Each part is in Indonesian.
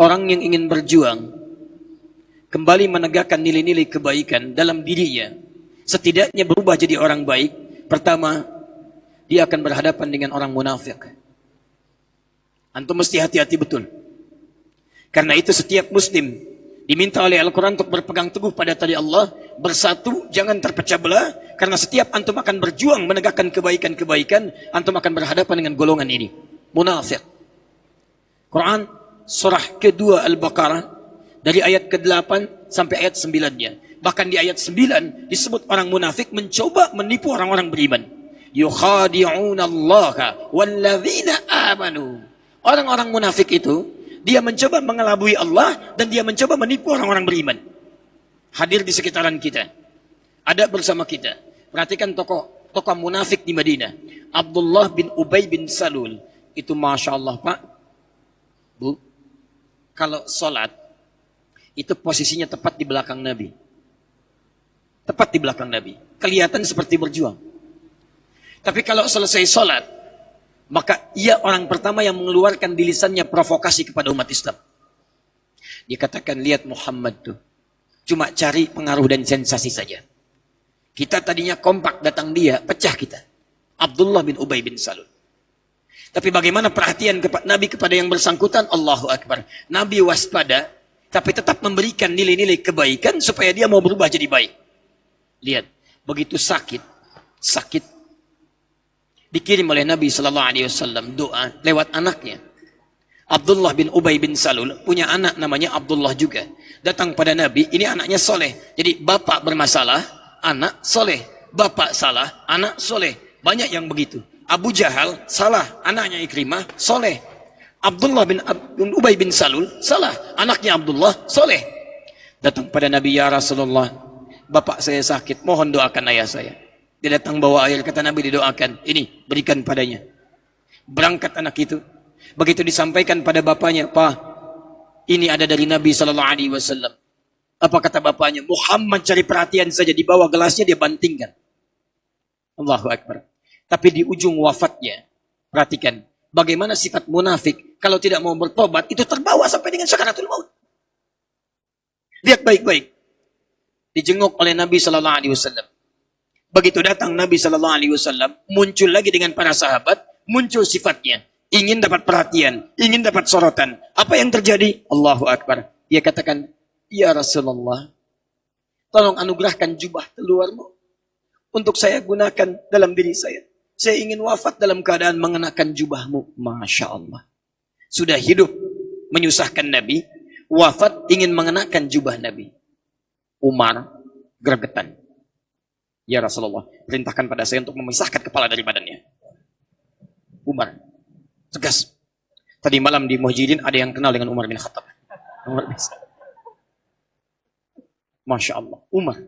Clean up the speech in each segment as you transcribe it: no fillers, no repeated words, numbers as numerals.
orang yang ingin berjuang kembali menegakkan nilai-nilai kebaikan dalam dirinya, setidaknya berubah jadi orang baik, pertama, dia akan berhadapan dengan orang munafik. Antum mesti hati-hati betul. Karena itu setiap muslim diminta oleh Al-Quran untuk berpegang teguh pada tali Allah, bersatu, jangan terpecah belah, karena setiap antum akan berjuang menegakkan kebaikan-kebaikan, antum akan berhadapan dengan golongan ini, munafik. Quran surah kedua Al-Baqarah dari ayat ke-8 sampai ayat 9-nya. Bahkan di ayat 9 disebut orang munafik mencoba menipu orang-orang beriman. Yukhadi'una Allaha walladzina amanu. Orang-orang munafik itu dia mencoba mengelabui Allah dan dia mencoba menipu orang-orang beriman. Hadir di sekitaran kita. Ada bersama kita. Perhatikan tokoh munafik di Madinah. Abdullah bin Ubay bin Salul. Itu Masya Allah Pak. Bu. Kalau sholat, itu posisinya tepat di belakang Nabi. Tepat di belakang Nabi. Kelihatan seperti berjuang. Tapi kalau selesai sholat, maka ia orang pertama yang mengeluarkan di lisannya provokasi kepada umat Islam. Dia katakan, lihat Muhammad tuh. Cuma cari pengaruh dan sensasi saja. Kita tadinya kompak datang dia, pecah kita. Abdullah bin Ubay bin Salul. Tapi bagaimana perhatian Nabi kepada yang bersangkutan? Allahu Akbar. Nabi waspada, tapi tetap memberikan nilai-nilai kebaikan supaya dia mau berubah jadi baik. Lihat, begitu sakit, dikirim oleh Nabi SAW doa lewat anaknya. Abdullah bin Ubay bin Salul punya anak namanya Abdullah juga. Datang pada Nabi, ini anaknya soleh. Jadi bapak bermasalah, anak soleh. Bapak salah, anak soleh. Banyak yang begitu. Abu Jahal salah, anaknya Ikrimah soleh. Abdullah bin Ubay bin Salul salah, anaknya Abdullah soleh. Datang pada Nabi, ya Rasulullah, bapak saya sakit, mohon doakan ayah saya. Dia datang bawa air, kata Nabi didoakan, ini berikan padanya. Berangkat anak itu, begitu disampaikan pada bapaknya, Pak, ini ada dari Nabi SAW. Apa kata bapaknya? Muhammad cari perhatian saja, di bawah gelasnya dia bantingkan. Allahu Akbar. Tapi di ujung wafatnya, perhatikan, bagaimana sifat munafik kalau tidak mau bertobat, itu terbawa sampai dengan sakaratul maut. Lihat baik-baik. Dijenguk oleh Nabi SAW. Begitu datang Nabi SAW, muncul lagi dengan para sahabat, muncul sifatnya. Ingin dapat perhatian, ingin dapat sorotan. Apa yang terjadi? Allahu Akbar. Dia katakan, ya Rasulullah, tolong anugerahkan jubah keluarmu untuk saya gunakan dalam diri saya. Saya ingin wafat dalam keadaan mengenakan jubahmu. Masya Allah. Sudah hidup menyusahkan Nabi, wafat ingin mengenakan jubah Nabi. Umar gregetan. Ya Rasulullah, perintahkan pada saya untuk memisahkan kepala dari badannya. Umar tegas. Tadi malam di Muhajirin ada yang kenal dengan Umar bin Khattab. Umar bin Khattab. Masya Allah. Umar.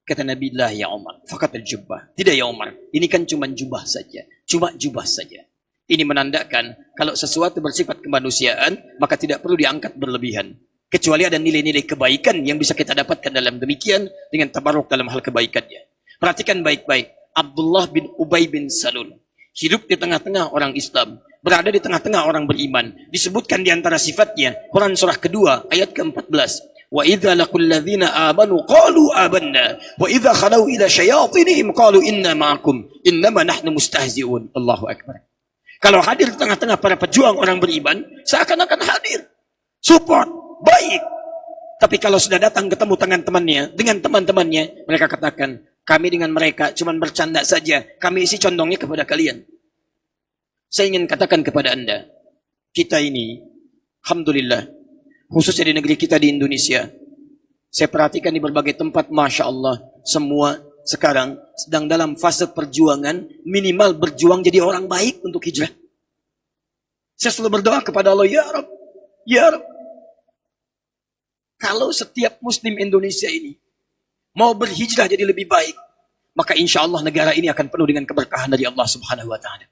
Kata Nabi, lah ya Umar, fakat al-jubah. Tidak ya Umar, ini kan cuma jubah saja. Cuma jubah saja. Ini menandakan, kalau sesuatu bersifat kemanusiaan, maka tidak perlu diangkat berlebihan. Kecuali ada nilai-nilai kebaikan yang bisa kita dapatkan dalam demikian, dengan tabarruk dalam hal kebaikannya. Perhatikan baik-baik, Abdullah bin Ubay bin Salul. Hidup di tengah-tengah orang Islam. Berada di tengah-tengah orang beriman. Disebutkan di antara sifatnya, Quran surah kedua, ayat ke-14. وَإِذَا لَقُوا الَّذِينَ آمَنُوا قَالُوا آمَنَّا وَإِذَا خَلَوْا إِلَى شَيَاطِينِهِمْ قَالُوا إِنَّا مَعَكُمْ إِنَّمَا نَحْنُ مُسْتَهْزِئُونَ. Allahu Akbar. Kalau hadir di tengah-tengah para pejuang orang beriman, seakan-akan hadir. Support, baik. Tapi kalau sudah datang ketemu dengan teman-temannya, mereka katakan, kami dengan mereka cuma bercanda saja. Kami isi condongnya kepada kalian. Saya ingin katakan kepada Anda, kita ini, alhamdulillah, khususnya di negeri kita di Indonesia, saya perhatikan di berbagai tempat, Masya Allah, semua sekarang sedang dalam fase perjuangan, minimal berjuang jadi orang baik untuk hijrah. Saya selalu berdoa kepada Allah, ya Rabb, ya Rabb. Kalau setiap Muslim Indonesia ini mau berhijrah jadi lebih baik, maka insya Allah negara ini akan penuh dengan keberkahan dari Allah Subhanahu Wa Taala.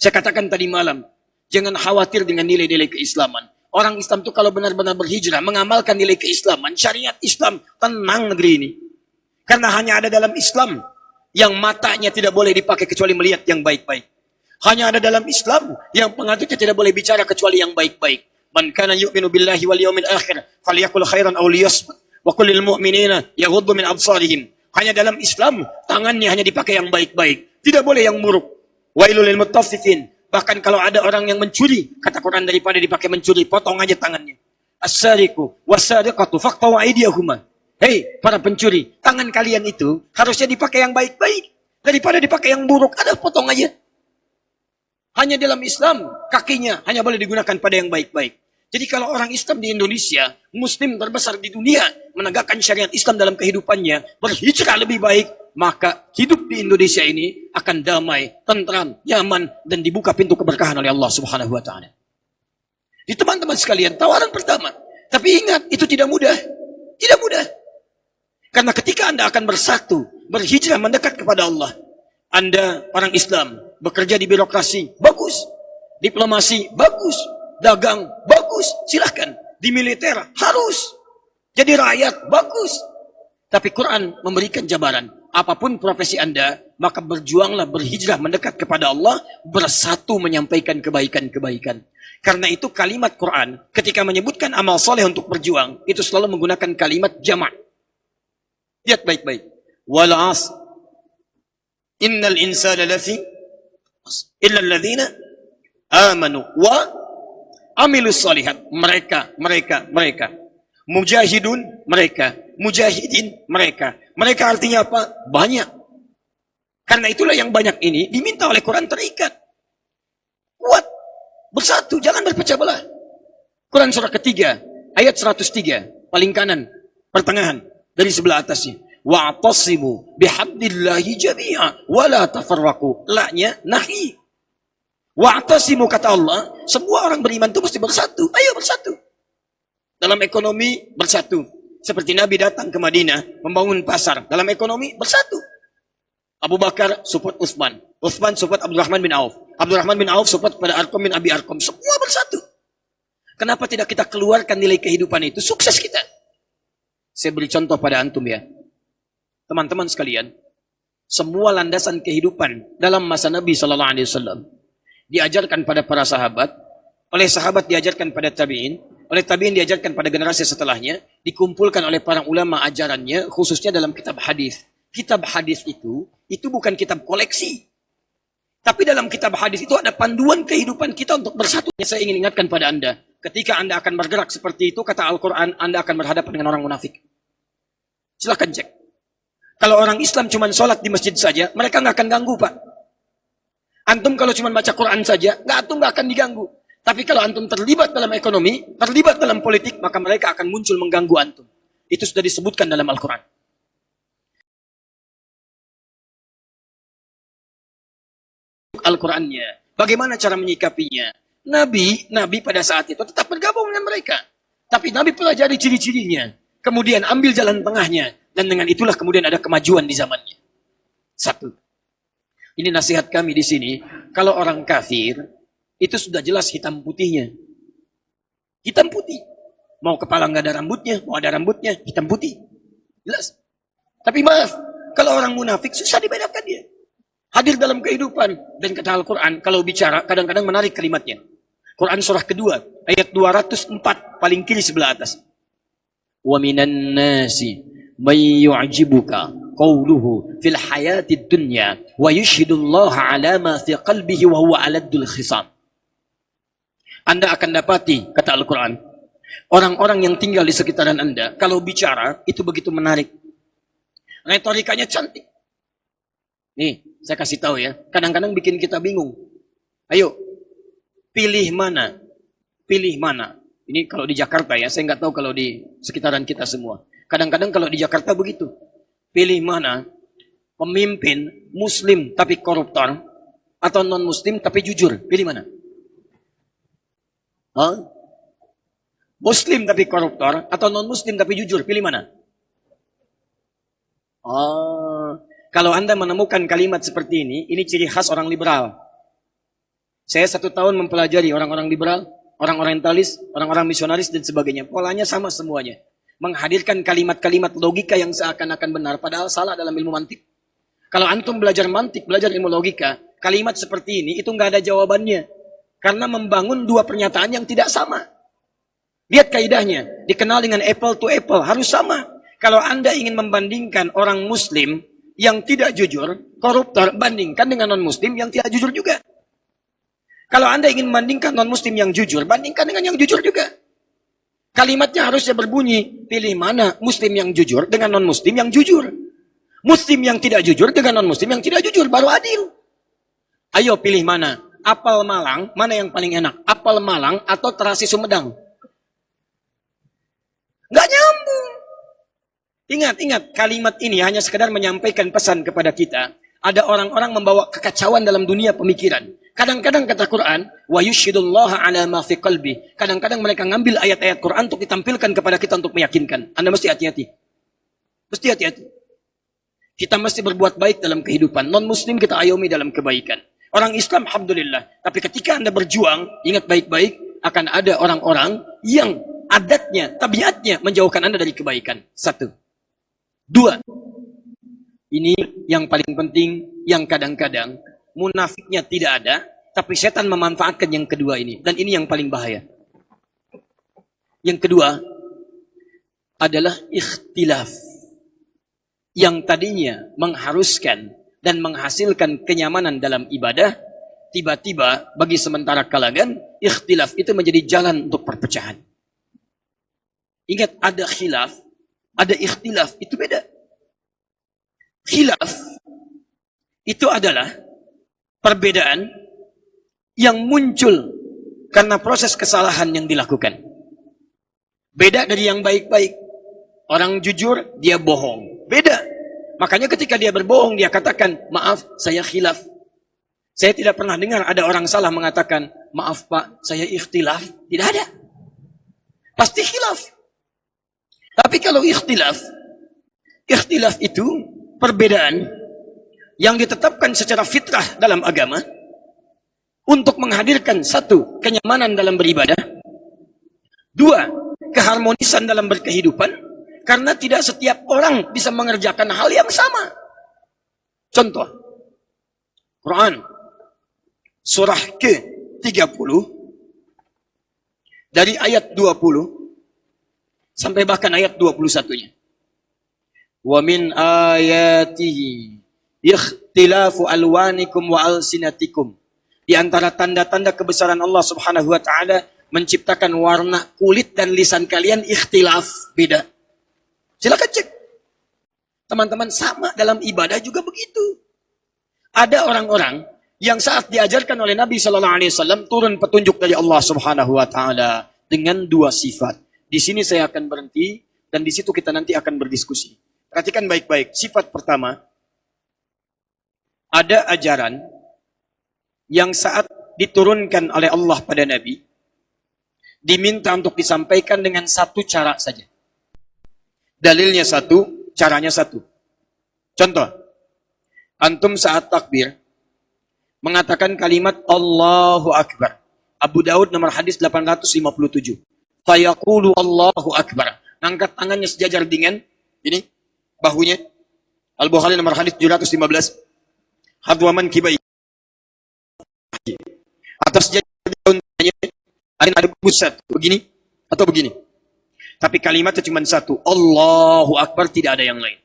Saya katakan tadi malam, jangan khawatir dengan nilai-nilai keislaman. Orang Islam itu kalau benar-benar berhijrah, mengamalkan nilai keislaman, syariat Islam, tenang negeri ini. Karena hanya ada dalam Islam yang matanya tidak boleh dipakai kecuali melihat yang baik-baik. Hanya ada dalam Islam yang pengaturnya tidak boleh bicara kecuali yang baik-baik. Man kana yu'minu billahi wal yawmil akhir falyakul khairan aw liyasmut. Wa qul lil mu'minina yaghuddu min absarihim. Hanya dalam Islam tangannya hanya dipakai yang baik-baik, tidak boleh yang buruk. Wailul lil mutaffifin. Bahkan kalau ada orang yang mencuri, kata Quran, daripada dipakai mencuri, potong aja tangannya. As-sariqu was-sariqatu faqtaw aydiyahuma. Hei, para pencuri, tangan kalian itu harusnya dipakai yang baik-baik daripada dipakai yang buruk. Ada potong aja. Hanya dalam Islam kakinya hanya boleh digunakan pada yang baik-baik. Jadi kalau orang Islam di Indonesia, Muslim terbesar di dunia, menegakkan syariat Islam dalam kehidupannya, berhijrah lebih baik, maka hidup di Indonesia ini akan damai, tentram, nyaman, dan dibuka pintu keberkahan oleh Allah Subhanahu wa Ta'ala. Di teman-teman sekalian, tawaran pertama. Tapi ingat, itu tidak mudah. Tidak mudah. Karena ketika Anda akan bersatu, berhijrah mendekat kepada Allah, Anda orang Islam, bekerja di birokrasi, bagus. Diplomasi, bagus. Dagang, bagus, silahkan. Di militer, harus. Jadi rakyat, bagus. Tapi Quran memberikan jabaran. Apapun profesi Anda, maka berjuanglah, berhijrah mendekat kepada Allah, bersatu menyampaikan kebaikan-kebaikan. Karena itu kalimat Quran, ketika menyebutkan amal soleh untuk berjuang, itu selalu menggunakan kalimat jamak. Lihat baik-baik. Wal 'asr. Innal insana lafi illa alladhina amanu wa amilus solihat. Mereka. Mujahidun, mereka. Mujahidin, mereka. Mereka artinya apa? Banyak. Karena itulah yang banyak ini diminta oleh Quran terikat. Kuat. Bersatu, jangan berpecah belah. Quran surah ketiga, ayat 103, paling kanan, pertengahan, dari sebelah atasnya. Wa'tasimu bihabdillahi jami'a, wa la tafarraqu. La-nya nahi. Wa'tasimu, kata Allah, semua orang beriman itu mesti bersatu. Ayo bersatu. Dalam ekonomi, bersatu. Seperti Nabi datang ke Madinah, membangun pasar. Dalam ekonomi, bersatu. Abu Bakar support Utsman. Utsman support Abdurrahman bin Auf. Abdurrahman bin Auf support pada Arqam bin Abi Arqam. Semua bersatu. Kenapa tidak kita keluarkan nilai kehidupan itu? Sukses kita. Saya beri contoh pada antum ya. Teman-teman sekalian, semua landasan kehidupan dalam masa Nabi SAW diajarkan pada para sahabat, oleh sahabat diajarkan pada tabi'in, oleh tabi'in diajarkan pada generasi setelahnya, dikumpulkan oleh para ulama ajarannya, khususnya dalam kitab hadis. Kitab hadis itu bukan kitab koleksi. Tapi dalam kitab hadis itu ada panduan kehidupan kita untuk bersatu. Saya ingin ingatkan pada Anda, ketika Anda akan bergerak seperti itu, kata Al-Quran, Anda akan berhadapan dengan orang munafik. Silahkan cek. Kalau orang Islam cuma sholat di masjid saja, mereka nggak akan ganggu, Pak. Antum kalau cuma baca Quran saja, antum nggak akan diganggu. Tapi kalau antum terlibat dalam ekonomi, terlibat dalam politik, maka mereka akan muncul mengganggu antum. Itu sudah disebutkan dalam Al-Quran. Al-Qurannya. Bagaimana cara menyikapinya? Nabi pada saat itu tetap bergabung dengan mereka. Tapi Nabi pelajari ciri-cirinya. Kemudian ambil jalan tengahnya. Dan dengan itulah kemudian ada kemajuan di zamannya. Satu. Ini nasihat kami di sini. Kalau orang kafir, itu sudah jelas hitam putihnya. Hitam putih. Mau kepala nggak ada rambutnya, mau ada rambutnya, hitam putih. Jelas. Tapi maaf, kalau orang munafik susah dibedakan dia. Hadir dalam kehidupan. Dan kata Al-Quran, kalau bicara, kadang-kadang menarik kalimatnya. Quran surah kedua, ayat 204, paling kiri sebelah atas. Wa minan nasi may yu'jibuka qawluhu fil hayatid dunya wa yushhidullaha ala ma fi qalbihi wa huwa aladdul khisam. Anda akan dapati, kata Al-Quran, orang-orang yang tinggal di sekitaran Anda, kalau bicara, itu begitu menarik. Retorikanya cantik. Nih, saya kasih tahu ya, kadang-kadang bikin kita bingung. Ayo, pilih mana? Pilih mana? Ini kalau di Jakarta ya, saya nggak tahu kalau di sekitaran kita semua. Kadang-kadang kalau di Jakarta begitu. Pilih mana? Pemimpin Muslim tapi koruptor, atau non-Muslim tapi jujur. Pilih mana? Hah? Muslim tapi koruptor, atau non-Muslim tapi jujur. Pilih mana? Kalau Anda menemukan kalimat seperti ini ciri khas orang liberal. Saya 1 tahun mempelajari orang-orang liberal, orang orientalis, orang-orang misionaris, dan sebagainya. Polanya sama semuanya. Menghadirkan kalimat-kalimat logika yang seakan-akan benar, padahal salah dalam ilmu mantik. Kalau antum belajar mantik, belajar ilmu logika, kalimat seperti ini, itu nggak ada jawabannya. Karena membangun dua pernyataan yang tidak sama. Lihat kaidahnya, dikenal dengan apple to apple, harus sama. Kalau Anda ingin membandingkan orang muslim yang tidak jujur, koruptor, bandingkan dengan non-muslim yang tidak jujur juga. Kalau Anda ingin membandingkan non-muslim yang jujur, bandingkan dengan yang jujur juga. Kalimatnya harusnya berbunyi, pilih mana muslim yang jujur dengan non-muslim yang jujur. Muslim yang tidak jujur dengan non-muslim yang tidak jujur, baru adil. Ayo pilih mana? Apel Malang, mana yang paling enak? Apel Malang atau terasi Sumedang? Nggak nyambung. Ingat, kalimat ini hanya sekedar menyampaikan pesan kepada kita. Ada orang-orang membawa kekacauan dalam dunia pemikiran. Kadang-kadang kata Quran, wa yushhidullaha ala ma fi qalbi. Kadang-kadang mereka ngambil ayat-ayat Quran untuk ditampilkan kepada kita untuk meyakinkan. Anda mesti hati-hati. Mesti hati-hati. Kita mesti berbuat baik dalam kehidupan. Non-muslim kita ayomi dalam kebaikan. Orang Islam, alhamdulillah. Tapi ketika Anda berjuang, ingat baik-baik, akan ada orang-orang yang adatnya, tabiatnya menjauhkan Anda dari kebaikan. 1. 2. Ini yang paling penting, yang kadang-kadang munafiknya tidak ada, tapi setan memanfaatkan yang kedua ini. Dan ini yang paling bahaya. Yang kedua adalah ikhtilaf. Yang tadinya mengharuskan dan menghasilkan kenyamanan dalam ibadah, tiba-tiba bagi sementara kalangan, ikhtilaf itu menjadi jalan untuk perpecahan. Ingat, ada khilaf, ada ikhtilaf, itu beda. Khilaf itu adalah perbedaan yang muncul karena proses kesalahan yang dilakukan. Beda dari yang baik-baik. Orang jujur, dia bohong. Beda. Makanya ketika dia berbohong, dia katakan, maaf, saya khilaf. Saya tidak pernah dengar ada orang salah mengatakan, maaf Pak, saya ikhtilaf. Tidak ada. Pasti khilaf. Tapi kalau ikhtilaf itu perbedaan yang ditetapkan secara fitrah dalam agama untuk menghadirkan 1, kenyamanan dalam beribadah, 2, keharmonisan dalam berkehidupan, karena tidak setiap orang bisa mengerjakan hal yang sama. Contoh, Quran surah ke-30 dari ayat 20 sampai bahkan ayat 21-nya. Wa min ayatihi ikhtilafu alwanikum wa alsinatikum. Di antara tanda-tanda kebesaran Allah Subhanahu wa taala menciptakan warna kulit dan lisan kalian ikhtilaf, beda. Silakan cek. Teman-teman, sama dalam ibadah juga begitu. Ada orang-orang yang saat diajarkan oleh Nabi sallallahu alaihi wasallam turun petunjuk dari Allah Subhanahu wa taala dengan 2 sifat. Di sini saya akan berhenti dan di situ kita nanti akan berdiskusi. Perhatikan baik-baik. Sifat pertama, ada ajaran yang saat diturunkan oleh Allah pada Nabi diminta untuk disampaikan dengan 1 cara saja. Dalilnya 1, caranya 1. Contoh, antum saat takbir mengatakan kalimat Allahu Akbar. Abu Daud nomor hadis 857. Fayaqulu Allahu Akbar. Angkat tangannya sejajar dengan ini bahunya. Al-Bukhari nomor hadis 715. Hadwaman kibai. Atas sejajar daunnya ada pusat begini atau begini. Tapi kalimatnya cuma 1. Allahu Akbar, tidak ada yang lain.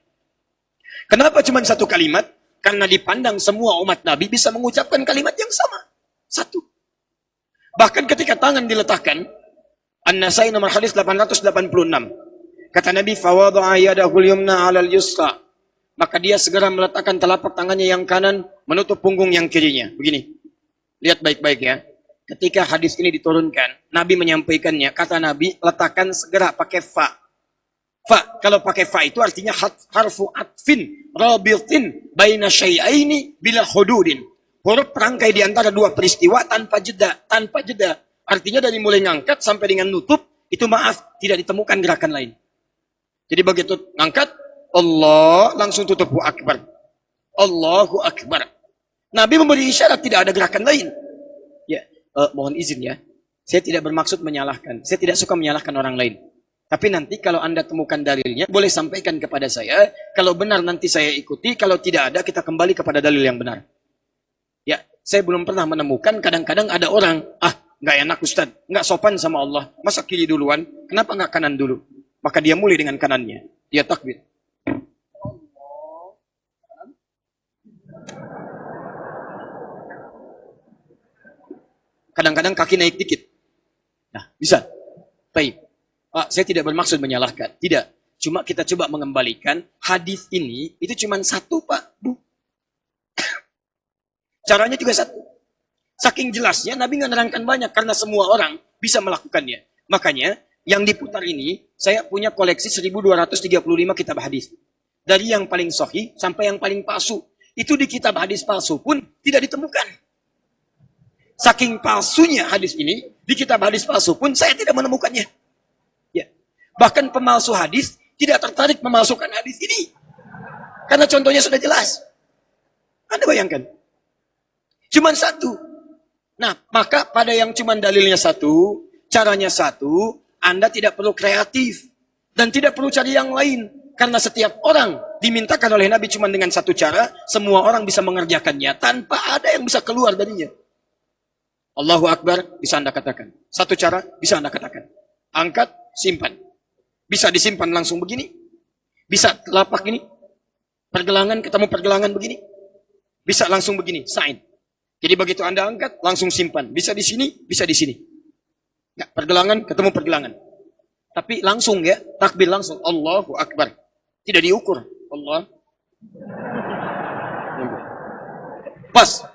Kenapa cuma 1 kalimat? Karena dipandang semua umat Nabi bisa mengucapkan kalimat yang sama. 1. Bahkan ketika tangan diletakkan, An-Nasai nomor hadis 886. Kata Nabi, "Fawada'a yadahul yumna 'alal yusra." Maka dia segera meletakkan telapak tangannya yang kanan menutup punggung yang kirinya. Begini. Lihat baik-baik ya. Ketika hadis ini diturunkan, Nabi menyampaikannya. Kata Nabi, letakkan segera pakai fa. Fa, kalau pakai fa itu artinya harfu atfin rabitin baina syai'aini bila hududin. Huruf perangkai di antara 2 peristiwa tanpa jeda, Artinya dari mulai ngangkat sampai dengan nutup, itu maaf, tidak ditemukan gerakan lain. Jadi begitu ngangkat, Allah langsung tutup akbar. Allahu Akbar. Nabi memberi isyarat tidak ada gerakan lain. Ya, mohon izin ya. Saya tidak bermaksud menyalahkan. Saya tidak suka menyalahkan orang lain. Tapi nanti kalau Anda temukan dalilnya, boleh sampaikan kepada saya. Kalau benar nanti saya ikuti. Kalau tidak ada, kita kembali kepada dalil yang benar. Ya, saya belum pernah menemukan kadang-kadang ada orang, Nggak enak Ustaz, nggak sopan sama Allah. Masa kiri duluan? Kenapa nggak kanan dulu? Maka dia mulai dengan kanannya. Dia takbir. Kadang-kadang kaki naik dikit. Nah, bisa. Baik. Saya tidak bermaksud menyalahkan. Tidak. Cuma kita coba mengembalikan hadis ini, itu cuma satu, Pak. Bu. Caranya juga satu. Saking jelasnya, Nabi nggak nerangkan banyak karena semua orang bisa melakukannya. Makanya, yang diputar ini, saya punya koleksi 1235 kitab hadis. Dari yang paling sahih sampai yang paling palsu. Itu di kitab hadis palsu pun tidak ditemukan. Saking palsunya hadis ini, di kitab hadis palsu pun saya tidak menemukannya. Ya. Bahkan pemalsu hadis tidak tertarik memalsukan hadis ini. Karena contohnya sudah jelas. Anda bayangkan. Cuman satu. Nah, maka pada yang cuman dalilnya satu, caranya satu, Anda tidak perlu kreatif. Dan tidak perlu cari yang lain. Karena setiap orang dimintakan oleh Nabi cuma dengan satu cara, semua orang bisa mengerjakannya tanpa ada yang bisa keluar darinya. Allahu Akbar, bisa Anda katakan. Satu cara, bisa Anda katakan. Angkat, simpan. Bisa disimpan langsung begini. Bisa telapak ini. Pergelangan, ketemu pergelangan begini. Bisa langsung begini, sa'id. Jadi begitu Anda angkat, langsung simpan. Bisa di sini, bisa di sini. Ya, pergelangan, ketemu pergelangan. Tapi langsung ya, takbir langsung. Allahu Akbar. Tidak diukur. Allah. Pas.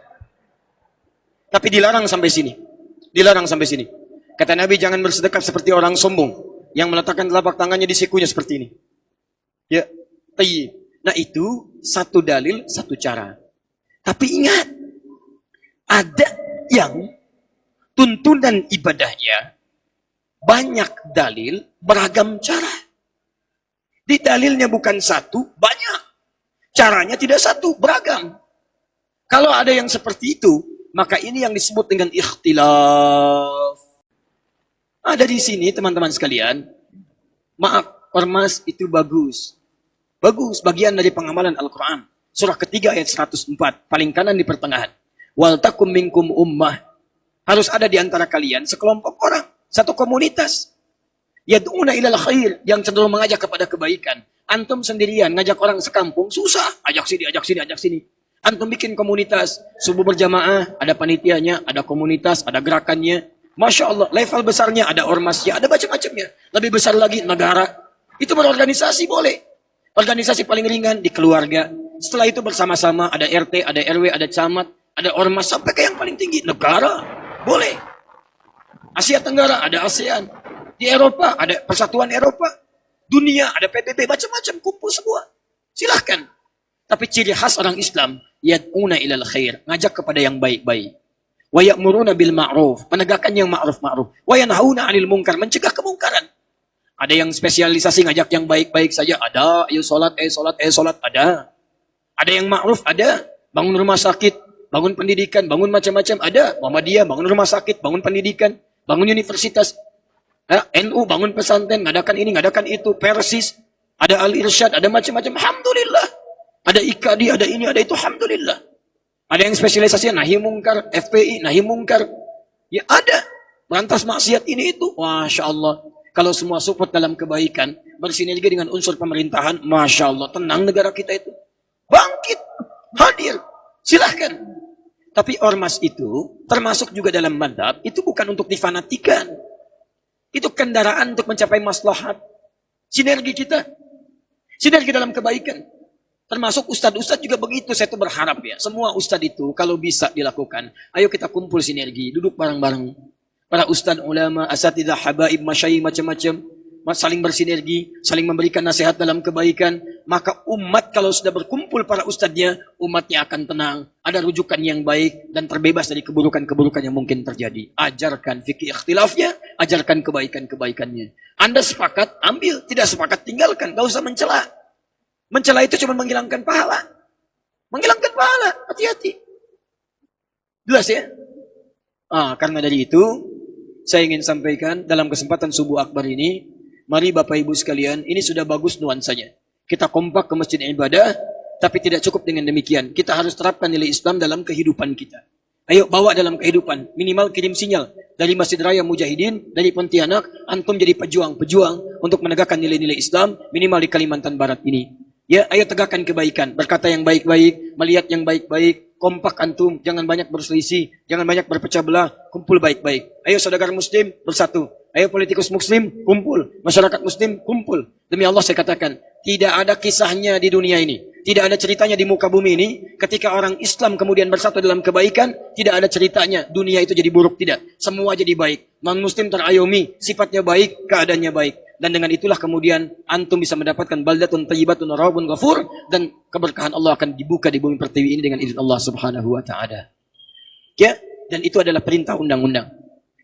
Tapi dilarang sampai sini. Dilarang sampai sini. Kata Nabi, jangan bersedekah seperti orang sombong. Yang meletakkan telapak tangannya di sikunya seperti ini. Ya. Nah itu satu dalil, satu cara. Tapi ingat. Ada yang tuntunan ibadahnya banyak dalil, beragam cara. Di dalilnya bukan satu, banyak. Caranya tidak satu, beragam. Kalau ada yang seperti itu, maka ini yang disebut dengan ikhtilaf. Ada di sini teman-teman sekalian. Maaf, ormas itu bagus. Bagus, bagian dari pengamalan Al-Quran. Surah ketiga ayat 104, paling kanan di pertengahan. Wal takum minkum ummah. Harus ada di antara kalian sekelompok orang, satu komunitas. Yad'una ilal khair, yang cenderung mengajak kepada kebaikan. Antum sendirian ngajak orang sekampung, susah. Ajak sini, ajak sini, ajak sini. Antum bikin komunitas, subuh berjamaah, ada panitianya, ada komunitas, ada gerakannya. Masya Allah, level besarnya, ada ormasnya, ada macam-macamnya. Lebih besar lagi, negara. Itu berorganisasi boleh. Organisasi paling ringan di keluarga. Setelah itu bersama-sama, ada RT, ada RW, ada camat, ada ormas, sampai ke yang paling tinggi. Negara, boleh. Asia Tenggara, ada ASEAN. Di Eropa, ada Persatuan Eropa. Dunia, ada PBB, macam-macam, kumpul semua. Silahkan. Tapi ciri khas orang Islam, yad'una ilal khair, ngajak kepada yang baik-baik. Wa ya'muruna bil ma'ruf, menegakkan yang ma'ruf-ma'ruf. Wa yanhauna 'anil munkar, mencegah kemungkaran. Ada yang spesialisasi ngajak yang baik-baik saja, ada. Ayo salat, salat, ada. Ada yang ma'ruf, ada. Bangun rumah sakit, bangun pendidikan, bangun macam-macam, ada. Muhammadiyah, bangun rumah sakit, bangun pendidikan, bangun universitas. NU, bangun pesantren, ngadakan ini, ngadakan itu, Persis, ada Al-Irsyad, ada macam-macam. Alhamdulillah. Ada IKADI, ada ini, ada itu. Alhamdulillah. Ada yang spesialisasinya nahi mungkar, FPI, nahi mungkar. Ya ada. Berantas maksiat ini itu. Masya Allah. Kalau semua support dalam kebaikan, bersinergi dengan unsur pemerintahan, Masya Allah. Tenang negara kita itu. Bangkit. Hadir. Silahkan. Tapi ormas itu, termasuk juga dalam madhab, itu bukan untuk difanatikan. Itu kendaraan untuk mencapai maslahat. Sinergi kita. Sinergi dalam kebaikan. Termasuk ustadz-ustadz juga begitu. Saya tuh berharap ya. Semua ustadz itu kalau bisa dilakukan. Ayo kita kumpul sinergi. Duduk bareng-bareng. Para ustadz, ulama, asatidah, habaib, masyayikh, macam-macam. Saling bersinergi. Saling memberikan nasihat dalam kebaikan. Maka umat kalau sudah berkumpul para ustadznya. Umatnya akan tenang. Ada rujukan yang baik. Dan terbebas dari keburukan-keburukan yang mungkin terjadi. Ajarkan fikih ikhtilafnya. Ajarkan kebaikan-kebaikannya. Anda sepakat, ambil. Tidak sepakat, tinggalkan. Gak usah mencela. Mencela itu cuma menghilangkan pahala. Menghilangkan pahala. Hati-hati. Jelas ya? Karena dari itu, saya ingin sampaikan dalam kesempatan subuh akbar ini, mari Bapak Ibu sekalian, ini sudah bagus nuansanya. Kita kompak ke masjid ibadah, tapi tidak cukup dengan demikian. Kita harus terapkan nilai Islam dalam kehidupan kita. Ayo bawa dalam kehidupan. Minimal kirim sinyal. dari Masjid Raya Mujahidin, dari Pontianak, antum jadi pejuang-pejuang untuk menegakkan nilai-nilai Islam minimal di Kalimantan Barat ini. Ya, ayo tegakkan kebaikan, berkata yang baik-baik, melihat yang baik-baik, kompak antum, jangan banyak berselisih, jangan banyak berpecah belah, kumpul baik-baik. Ayo saudara muslim bersatu. Ayo politikus muslim kumpul, masyarakat muslim kumpul. Demi Allah saya katakan, tidak ada kisahnya di dunia ini, tidak ada ceritanya di muka bumi ini, ketika orang Islam kemudian bersatu dalam kebaikan, tidak ada ceritanya dunia itu jadi buruk, tidak. Semua jadi baik. Non-muslim terayomi, sifatnya baik, keadaannya baik. Dan dengan itulah kemudian antum bisa mendapatkan baldatun thayyibatun rabbun ghafur, dan keberkahan Allah akan dibuka di bumi pertiwi ini dengan izin Allah Subhanahu wa taala. Ya, dan itu adalah perintah undang-undang.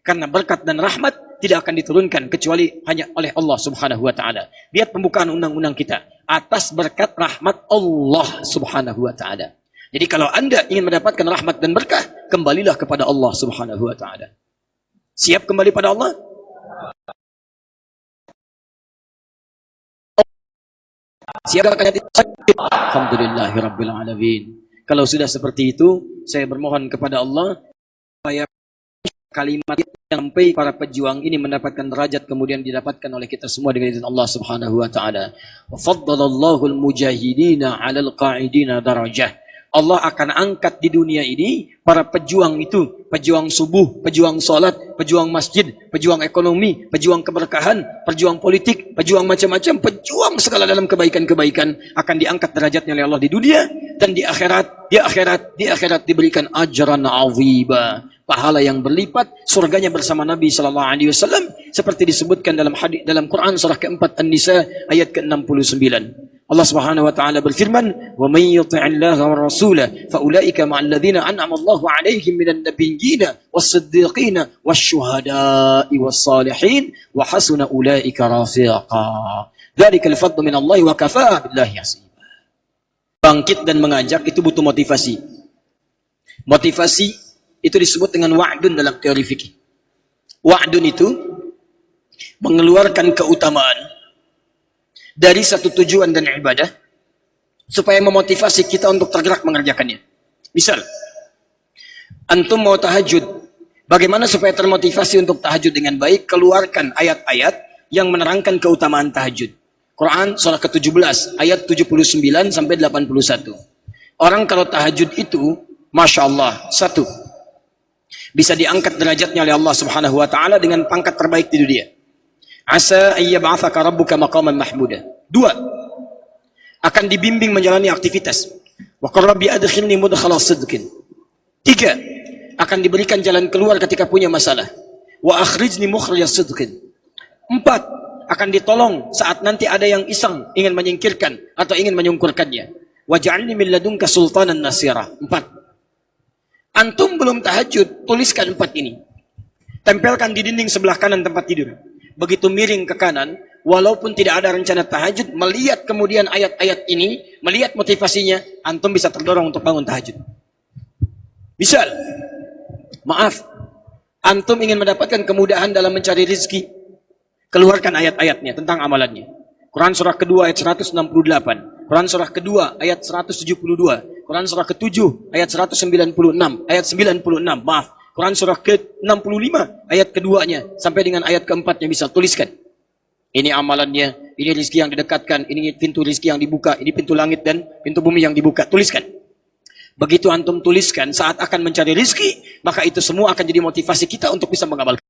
Karena berkat dan rahmat tidak akan diturunkan kecuali hanya oleh Allah Subhanahu wa taala. Lihat pembukaan undang-undang kita, atas berkat rahmat Allah Subhanahu wa taala. Jadi kalau Anda ingin mendapatkan rahmat dan berkah, kembalilah kepada Allah Subhanahu wa taala. Siap kembali pada Allah? Siap akan Alhamdulillahirabbil alamin. Kalau sudah seperti itu, saya bermohon kepada Allah supaya kalimat yang sampai para pejuang ini mendapatkan derajat kemudian didapatkan oleh kita semua dengan izin Allah Subhanahu wa taala. Wa faddalallahu al-mujahidina 'alal qa'idina darajah. Allah akan angkat di dunia ini para pejuang itu, pejuang subuh, pejuang salat, pejuang masjid, pejuang ekonomi, pejuang keberkahan, pejuang politik, pejuang macam-macam, pejuang segala dalam kebaikan-kebaikan akan diangkat derajatnya oleh Allah di dunia, dan di akhirat diberikan ajran 'azima, pahala yang berlipat, surganya bersama Nabi sallallahu alaihi wasallam seperti disebutkan dalam hadis dalam Quran surah keempat An-Nisa ayat ke-69. Allah Subhanahu wa taala berfirman, "Wa may yuti'illaha wa rasulahu fa ulaika ma'al ladzina an'ama Allahu 'alaihim minan nabiyyin was-siddiqin wasyuhada'i was-salihin wa hasuna ulaika rafiqa. Dzalikal fadlu min Allah wa kafaa billahi hasiba." Bangkit dan mengajak itu butuh motivasi. Motivasi itu disebut dengan wa'dun dalam teori fikih. Wa'dun itu mengeluarkan keutamaan dari satu tujuan dan ibadah supaya memotivasi kita untuk tergerak mengerjakannya. Misal, antum mau tahajud, bagaimana supaya termotivasi untuk tahajud dengan baik? Keluarkan ayat-ayat yang menerangkan keutamaan tahajud. Quran surah ke-17 ayat 79 sampai 81. Orang kalau tahajud itu, Masya Allah, satu, bisa diangkat derajatnya oleh Allah Subhanahu wa taala dengan pangkat terbaik di dunia. Asa ayyab'atsaka rabbuka maqaman mahmuda. Dua, akan dibimbing menjalani aktivitas. Wa qur rabbi adkhilni mudkhala sidqin. Tiga, akan diberikan jalan keluar ketika punya masalah. Wa akhrijni mukhrija sidqin. Empat, akan ditolong saat nanti ada yang iseng ingin menyingkirkan atau ingin menyungkurkannya. Wa ja'alni min ladunka sultanan nasira. Empat. Antum belum tahajud, tuliskan empat ini. Tempelkan di dinding sebelah kanan tempat tidur. Begitu miring ke kanan, walaupun tidak ada rencana tahajud, melihat kemudian ayat-ayat ini, melihat motivasinya, antum bisa terdorong untuk bangun tahajud. Misal, maaf, antum ingin mendapatkan kemudahan dalam mencari rezeki, keluarkan ayat-ayatnya tentang amalannya. Quran surah kedua ayat 168, Quran surah kedua ayat 172, Quran surah ke-7 ayat 196, ayat 96, maaf. Quran surah ke-65 ayat keduanya sampai dengan ayat keempatnya bisa tuliskan. Ini amalannya, ini rezeki yang didekatkan, ini pintu rezeki yang dibuka, ini pintu langit dan pintu bumi yang dibuka. Tuliskan. Begitu antum tuliskan saat akan mencari rezeki, maka itu semua akan jadi motivasi kita untuk bisa mengamalkan.